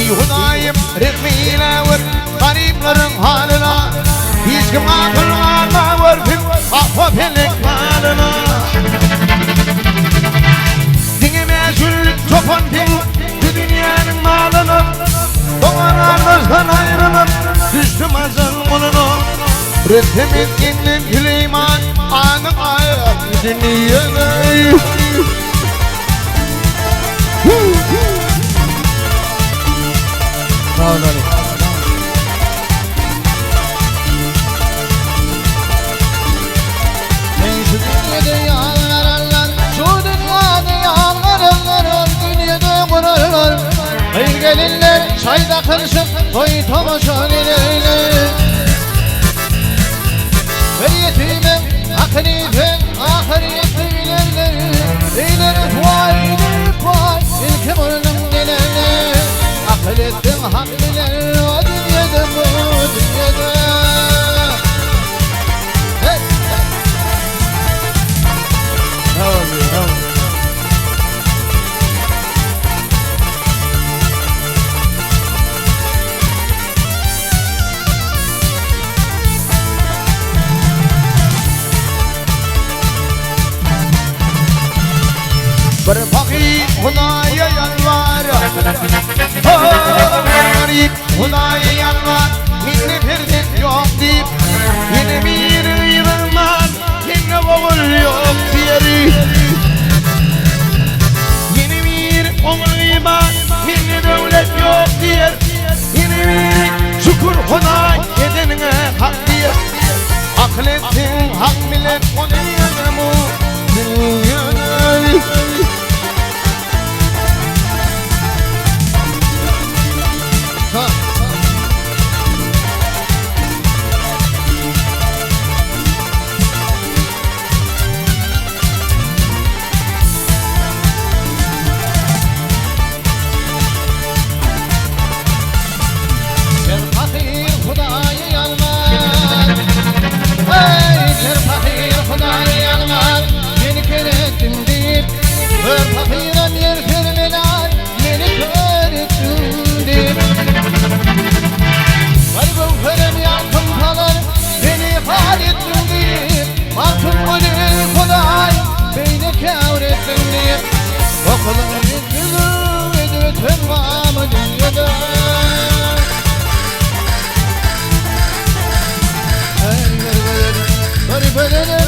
Ey Hudayım rehmiyle vur gariplerin haline. Hiç kim akıllarına vurfim affo felek malına. Dine mesul çopan din şu dünyanın malını. Doğan ardızdan ayrılıp düştüm azın bulunu. Üretim etkinlik Süleyman anı ayak dinleyene. Sağ olun. Şu dünyada yanlarlar, şu dünyada yanlarlar, dünyada kurarlar. Hayır gelinler, çayda karışıp koy tomaşan ilerler. Ve yetimin, akrifen, ahireti ilerler. İleri vay, ilkim ölüm gelerler. Akıl ettim hak bilir, o dünyada bu dünyada. Bir fakir Hudaya yalvar, garip Hudaya yalvar. Minne ferdet yok deyip yine bir yığılmaz, yine oğul yok diyeri. Yine bir oğul var, minne devlet yok diyer. Yine bir şükür Huday edenine hak diyer. Akıl ettin hak bilir o dünyada bu dünyada. Bari